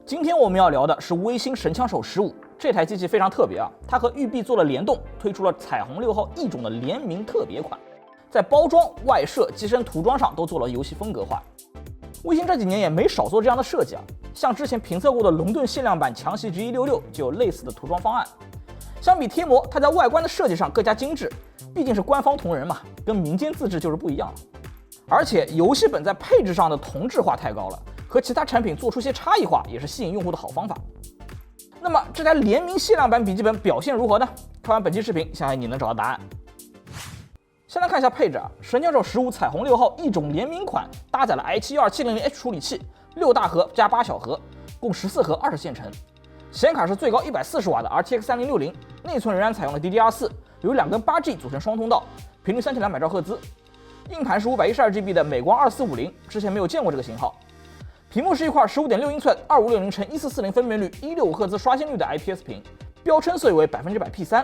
今天我们要聊的是微星神枪手15，这台机器非常特别啊，它和育碧做了联动，推出了彩虹6号异种的联名特别款，在包装、外设、机身涂装上都做了游戏风格化。微星这几年也没少做这样的设计啊，像之前评测过的龙盾限量版强袭 G166 就有类似的涂装方案。相比贴膜，它在外观的设计上更加精致，毕竟是官方同人嘛，跟民间自制就是不一样。而且游戏本在配置上的同质化太高了，和其他产品做出些差异化也是吸引用户的好方法。那么这台联名限量版笔记本表现如何呢？看完本期视频，相信你能找到答案。先来看一下配置啊，神枪手15彩虹6号异种联名款搭载了 i71700H 处理器，6大核加8小核，共14核20线程。显卡是最高140瓦的 RTX 3060，内存仍然采用了 DDR4， 由2根8G 组成双通道，频率3200兆赫兹。硬盘是512GB 的美光2450，之前没有见过这个型号。屏幕是一块 15.6 英寸2560×1440分辨率165赫兹刷新率的 IPS 屏，标称色域为100% P3。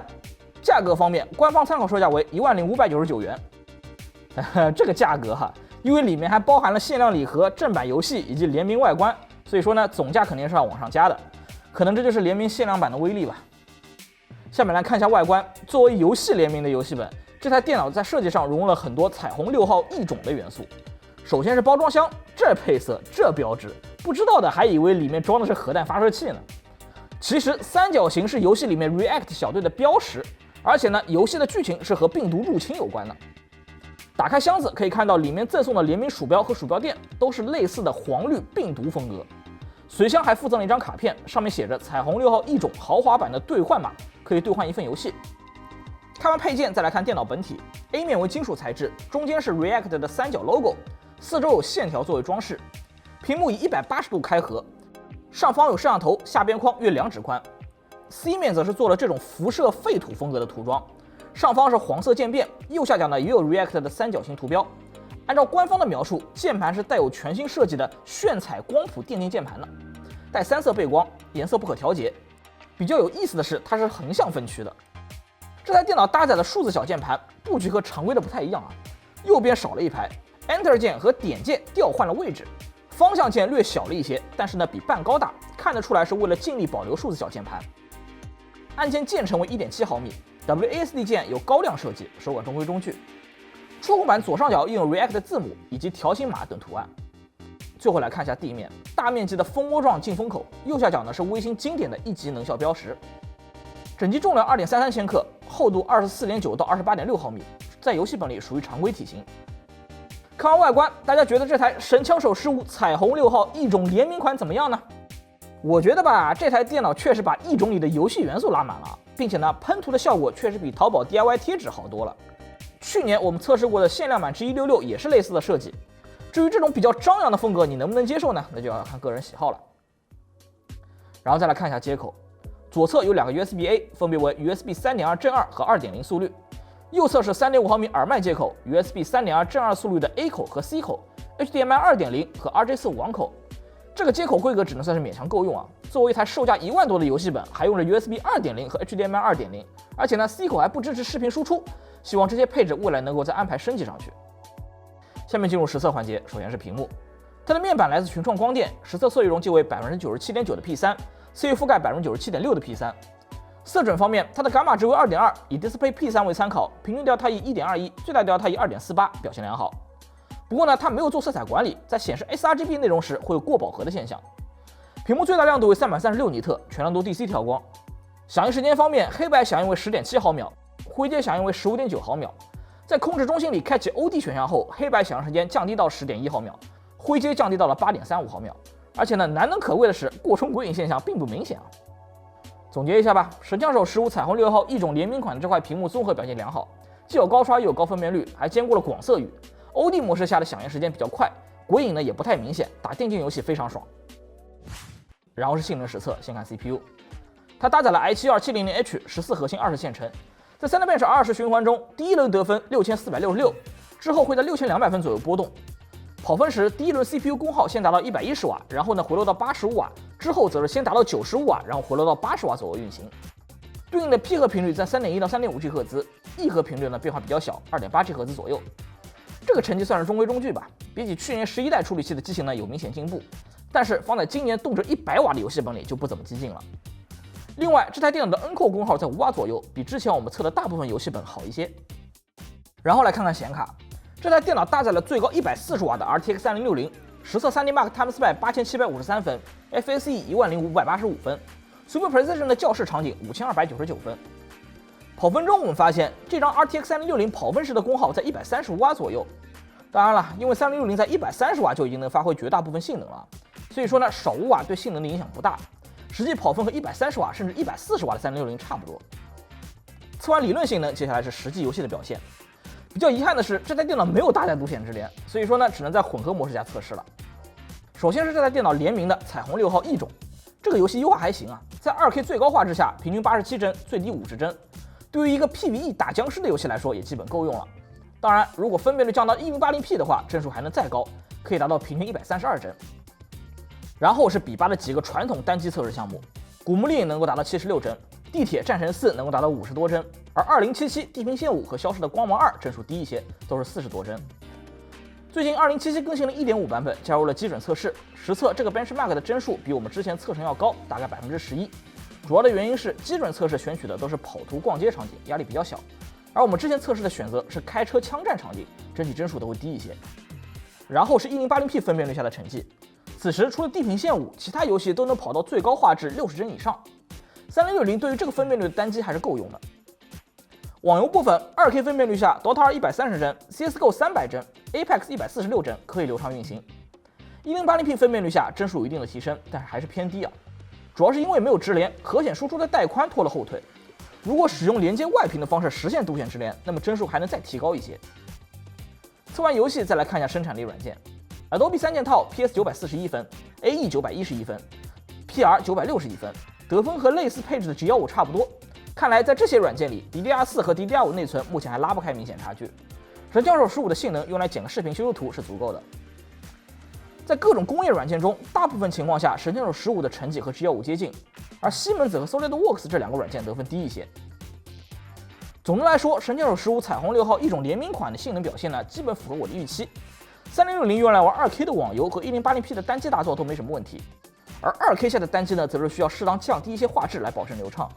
价格方面，官方参考售价为10599元。这个价格哈，因为里面还包含了限量礼盒、正版游戏以及联名外观，所以说呢，总价肯定是要往上加的。可能这就是联名限量版的威力吧。下面来看一下外观，作为游戏联名的游戏本，这台电脑在设计上融入了很多彩虹6号异种的元素。首先是包装箱，这配色，这标志，不知道的还以为里面装的是核弹发射器呢。其实三角形是游戏里面 React 小队的标识，而且呢，游戏的剧情是和病毒入侵有关的。打开箱子可以看到里面赠送的联名鼠标和鼠标垫都是类似的黄绿病毒风格。随箱还附赠了一张卡片，上面写着彩虹6号异种豪华版的兑换码，可以兑换一份游戏。看完配件，再来看电脑本体 ，A 面为金属材质，中间是 React 的三角 logo， 四周有线条作为装饰。屏幕以180度开合，上方有摄像头，下边框约2指宽。C 面则是做了这种辐射废土风格的涂装，上方是黄色渐变，右下角呢也有 React 的三角形图标。按照官方的描述，键盘是带有全新设计的炫彩光谱电竞键盘的，带3色背光，颜色不可调节。比较有意思的是，它是横向分区的。这台电脑搭载的数字小键盘布局和常规的不太一样啊，右边少了一排 ，Enter 键和点键调换了位置，方向键略小了一些，但是呢比半高大，看得出来是为了尽力保留数字小键盘。按键键程为 1.7 毫米 ，WASD 键有高亮设计，手感中规中矩。触控板左上角印有 React 的字母以及条形码等图案。最后来看一下地面，大面积的蜂窝状进风口，右下角呢是微星经典的1级能效标识。整机重量2.33千克，厚度24.9到28.6毫米，在游戏本里属于常规体型。看完外观，大家觉得这台神枪手15彩虹6号异种联名款怎么样呢？我觉得吧，这台电脑确实把异种里的游戏元素拉满了，并且呢，喷涂的效果确实比淘宝 DIY 贴纸好多了。去年我们测试过的限量版 G166 也是类似的设计。至于这种比较张扬的风格，你能不能接受呢？那就要看个人喜好了。然后再来看一下接口，左侧有2个 USB-A， 分别为 USB 3.2 正2和 2.0 速率；右侧是 3.5 毫米耳麦接口 ，USB 3.2 正2速率的 A 口和 C 口 ，HDMI 2.0 和 RJ45 网口。这个接口规格只能算是勉强够用啊。作为一台售价1万多的游戏本，还用着 USB 2.0 和 HDMI 2.0，而且呢 C 口还不支持视频输出。希望这些配置未来能够再安排升级上去。下面进入实测环节，首先是屏幕，它的面板来自群创光电，实测色域容积为 97.9% 的 P3， 色域覆盖 97.6% 的 P3。色准方面，它的伽马值为 2.2， 以 Display P3 为参考，平均调态以 1.21， 最大调态以 2.48， 表现良好。不过呢，它没有做色彩管理，在显示 sRGB 内容时会有过饱和的现象。屏幕最大亮度为336尼特，全亮度 DC 调光。响应时间方面，黑白响应为 10.7毫秒。灰阶响应为 15.9 毫秒，在控制中心里开启 OD 选项后，黑白响应时间降低到 10.1 毫秒，灰阶降低到了 8.35 毫秒。而且呢，难能可贵的是，过冲鬼影现象并不明显啊。总结一下吧，神枪手15彩虹6号异种联名款的这块屏幕综合表现良好，既有高刷又有高分辨率，还兼顾了广色域。OD 模式下的响应时间比较快，鬼影呢也不太明显，打电竞游戏非常爽。然后是性能实测，先看 CPU， 它搭载了 i72700H 14核心20线程。在 Cinebench R20循环中，第一轮得分6466，之后会在6200分左右波动。跑分时，第一轮 CPU 功耗先达到110瓦，然后呢回落到85瓦，之后则是先达到95瓦，然后回落到80瓦左右运行。对应的 P 核频率在 3.1 到 3.5G 赫兹，E 核频率呢变化比较小，2.8G 赫兹左右。这个成绩算是中规中矩吧，比起去年11代处理器的机型呢有明显进步，但是放在今年动辄100瓦的游戏本里就不怎么激进了。另外，这台电脑的 N-Core 功耗在5瓦左右，比之前我们测的大部分游戏本好一些。然后来看看显卡，这台电脑搭载了最高140瓦的 RTX 3060，实测 3D Mark Timespec 8753分 ，FSE 10585分 ，Super Precision 的校视场景5299分。跑分中我们发现，这张 RTX 3060跑分时的功耗在135瓦左右。当然了，因为3060在130瓦就已经能发挥绝大部分性能了，所以说呢，少5瓦对性能的影响不大。实际跑分和130瓦甚至140瓦的3060差不多。测完理论性能，接下来是实际游戏的表现。比较遗憾的是，这台电脑没有搭载独显之联，所以说呢，只能在混合模式下测试了。首先是这台电脑联名的彩虹6号异种，这个游戏优化还行啊，在 2K 最高画质下，平均87帧，最低50帧，对于一个 PVE 打僵尸的游戏来说，也基本够用了。当然，如果分辨率降到 1080p 的话，帧数还能再高，可以达到平均132帧。然后是比巴的几个传统单机测试项目，古墓丽影能够达到76帧，地铁战神4能够达到50多帧，而2077、地平线5和消失的光芒2帧数低一些，都是40多帧。最近2077更新了 1.5 版本，加入了基准测试，实测这个 benchmark 的帧数比我们之前测成要高，大概11%。主要的原因是基准测试选取的都是跑图逛街场景，压力比较小，而我们之前测试的选择是开车枪战场景，整体帧数都会低一些。然后是 1080p 分辨率下的成绩。此时除了地平线5，其他游戏都能跑到最高画质60帧以上。3060对于这个分辨率的单机还是够用的。网游部分 ，2K 分辨率下 ，Dota 2 130帧 ，CS:GO 300帧 ，Apex 146帧可以流畅运行。1080p 分辨率下帧数有一定的提升，但是还是偏低啊。主要是因为没有直连，核显输出的带宽拖了后腿。如果使用连接外屏的方式实现独显直连，那么帧数还能再提高一些。测完游戏再来看一下生产力软件。Adobe 三件套 PS 941分 ，AE 911分 ，PR 961分，得分和类似配置的 G15差不多。看来在这些软件里 ，DDR4 和 DDR5 内存目前还拉不开明显差距。神枪手15的性能用来剪个视频修修图是足够的。在各种工业软件中，大部分情况下神枪手15的成绩和 G15 接近，而西门子和 SolidWorks 这2个软件得分低一些。总的来说，神枪手15彩虹6号一种联名款的性能表现呢，基本符合我的预期。3060用来玩 2K 的网游和 1080p 的单机大作都没什么问题，而 2K 下的单机呢，则是需要适当降低一些画质来保证流畅。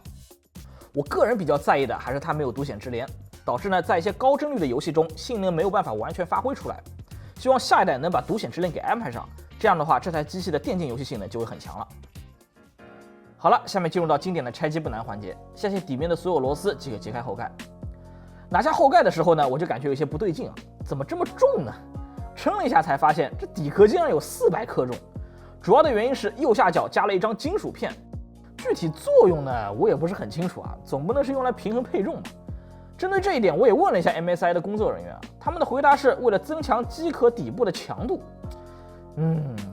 我个人比较在意的还是它没有独显直连，导致呢在一些高帧率的游戏中性能没有办法完全发挥出来。希望下一代能把独显直连给安排上，这样的话这台机器的电竞游戏性能就会很强了。好了，下面进入到经典的拆机不难环节，下卸底面的所有螺丝即可揭开后盖。拿下后盖的时候呢，我就感觉有些不对劲啊，怎么这么重呢？称了一下才发现，这底壳竟然有400克重。主要的原因是右下角加了一张金属片，具体作用呢，我也不是很清楚啊，总不能是用来平衡配重吧。针对这一点，我也问了一下 MSI 的工作人员啊，他们的回答是为了增强机壳底部的强度。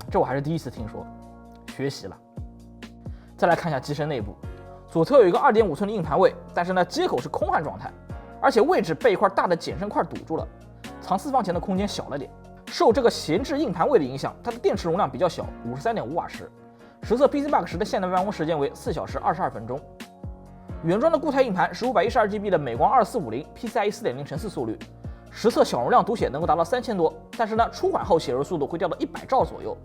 这我还是第一次听说，学习了。再来看一下机身内部，左侧有一个2.5寸的硬盘位，但是呢接口是空焊状态，而且位置被一块大的减震块堵住了，藏私房钱的空间小了点。受这个闲置硬盘位的影响，它的电池容量比较小，53.5瓦时。实测 PCBug 时的现代办公时间为4小时22分钟。原装的固态硬盘是 512GB 的美光2450 PCIe 4.0/4速率，实测小容量读写能够达到3000多，但是呢出款后写入速度会掉到100兆左右，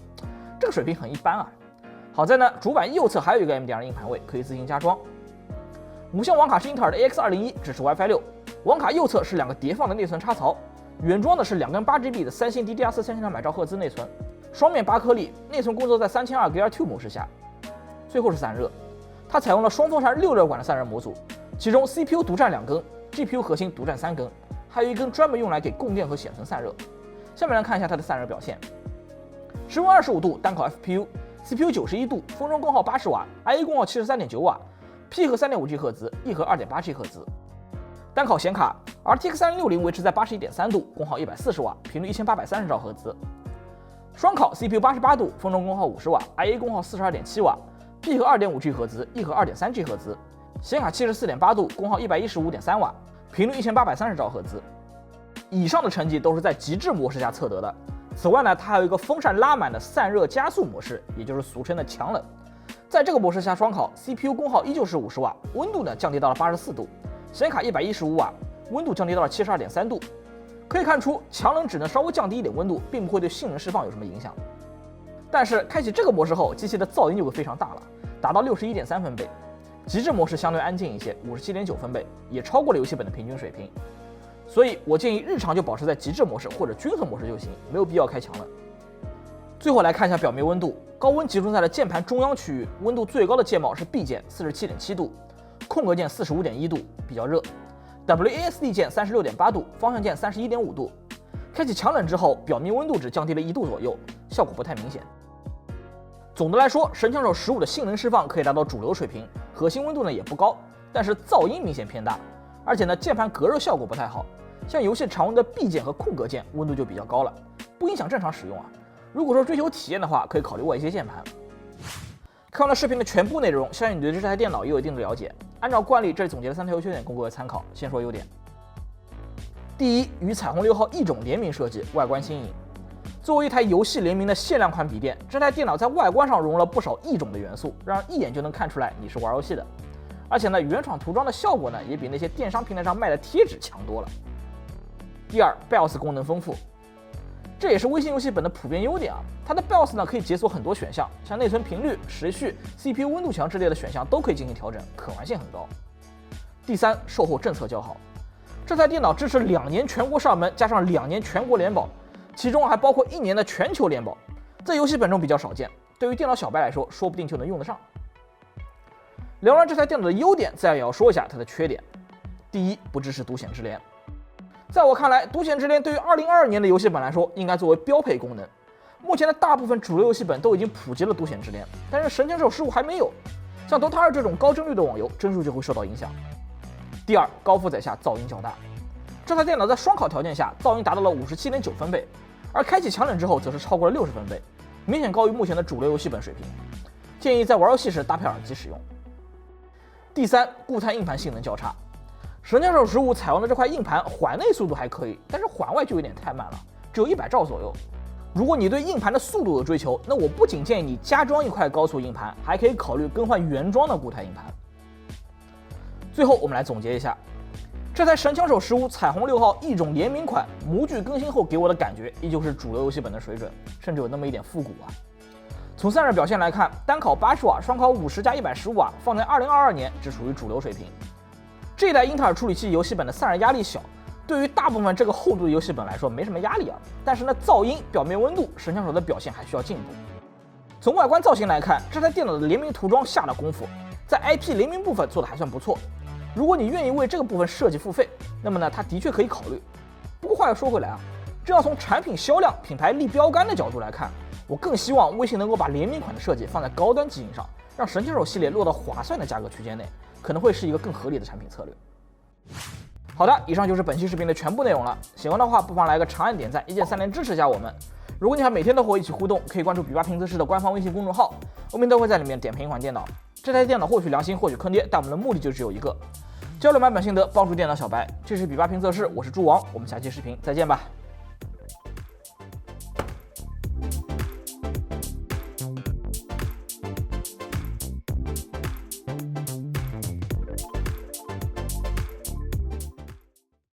这个水平很一般啊。好在呢主板右侧还有一个 MDR 硬盘位可以自行加装。母项网卡是英特尔的 AX201，支持 WiFi 6，网卡右侧是2个叠放的内存插槽。原装的是2根8GB 的三星 DDR4 3200兆赫兹内存，双面8颗粒，内存工作在3200 Gear2 模式下。最后是散热，它采用了双风扇6热管的散热模组，其中 CPU 独占2根 ，GPU 核心独占3根，还有一根专门用来给供电和显存散热。下面来看一下它的散热表现。室温25度，单烤 FPU，CPU 91度，封装功耗80瓦 ，IA 功耗73.9瓦 ，P 核 3.5G 赫兹，E 核 2.8G 赫兹。单烤显卡 RTX 3060维持在81.3度，功耗140瓦，频率1830兆赫兹。双烤 CPU 88度，封装功耗50瓦 ，IA 功耗42.7瓦 ，P 核 2.5G 赫兹，E 核 2.3G 赫兹。显卡74.8度，功耗115.3瓦，频率1830兆赫兹。以上的成绩都是在极致模式下测得的。此外呢，它还有一个风扇拉满的散热加速模式，也就是俗称的强冷。在这个模式下双烤 ，CPU 功耗依旧是50瓦，温度呢降低到了84度。显卡115瓦，温度降低到了72.3度。可以看出，强冷只能稍微降低一点温度，并不会对性能释放有什么影响。但是开启这个模式后，机器的噪音就会非常大了，达到61.3分贝。极致模式相对安静一些，57.9分贝，也超过了游戏本的平均水平。所以我建议日常就保持在极致模式或者均衡模式就行，没有必要开强了。最后来看一下表面温度，高温集中在了键盘中央区域，温度最高的键帽是 B 键47.7度，空格键45.1度，比较热。WASD 键36.8度，方向键31.5度。开启强冷之后，表面温度只降低了1度左右，效果不太明显。总的来说，神枪手15的性能释放可以达到主流水平，核心温度呢也不高，但是噪音明显偏大，而且呢键盘隔热效果不太好，像游戏常用的 B 键和空格键温度就比较高了，不影响正常使用啊。如果说追求体验的话，可以考虑外接键盘。看完了视频的全部内容，相信你对这台电脑也有一定的了解。按照惯例，这里总结了3条优缺点供各位参考。先说优点。第一，与彩虹6号异种联名设计，外观新颖。作为一台游戏联名的限量款笔电，这台电脑在外观上融入了不少异种的元素，让人一眼就能看出来你是玩游戏的。而且呢，原厂涂装的效果呢，也比那些电商平台上卖的贴纸强多了。第二 ，BIOS 功能丰富，这也是微信游戏本的普遍优点啊。它的 BIOS 呢可以解锁很多选项，像内存频率、时序、CPU 温度墙之类的选项都可以进行调整，可玩性很高。第三，售后政策较好，这台电脑支持2年全国上门，加上2年全国联保。其中还包括1年的全球联保，在游戏本中比较少见，对于电脑小白来说，说不定就能用得上。聊完这台电脑的优点，自然也要说一下它的缺点。第一，不支持独显直连。在我看来，独显直连对于2022年的游戏本来说，应该作为标配功能。目前的大部分主流游戏本都已经普及了独显直连，但是神枪手15还没有。像 DOTA 2这种高帧率的网游，帧数就会受到影响。第二，高负载下噪音较大。这台电脑在双烤条件下，噪音达到了57.9分贝，而开启强冷之后，则是超过了60分贝，明显高于目前的主流游戏本水平。建议在玩游戏时搭配耳机使用。第三，固态硬盘性能较差。神枪手15采用的这块硬盘缓内速度还可以，但是缓外就有点太慢了，只有100兆左右。如果你对硬盘的速度有追求，那我不仅建议你加装一块高速硬盘，还可以考虑更换原装的固态硬盘。最后我们来总结一下，这台神枪手15彩虹6号异种联名款模具更新后给我的感觉依旧是主流游戏本的水准，甚至有那么一点复古啊。从散热表现来看，单烤80瓦，双烤50加115瓦，放在2022年只属于主流水平。这一代英特尔处理器游戏本的散热压力小，对于大部分这个厚度的游戏本来说没什么压力啊。但是呢，噪音、表面温度，神枪手的表现还需要进步。从外观造型来看，这台电脑的联名涂装下了功夫，在 IP 联名部分做的还算不错。如果你愿意为这个部分设计付费，那么呢，它的确可以考虑。不过话又说回来啊，这要从产品销量、品牌立标杆的角度来看，我更希望微信能够把联名款的设计放在高端机型上，让神枪手系列落到划算的价格区间内，可能会是一个更合理的产品策略。好的，以上就是本期视频的全部内容了。喜欢的话，不妨来个长按点赞，一键3连支持一下我们。如果你还每天都和我一起互动，可以关注比巴评测室的官方微信公众号，我们都会在里面点评一款电脑。这台电脑或许良心，或许坑爹，但我们的目的就只有一个：交流买本心得，帮助电脑小白。这是比巴评测室，我是猪王，我们下期视频再见吧。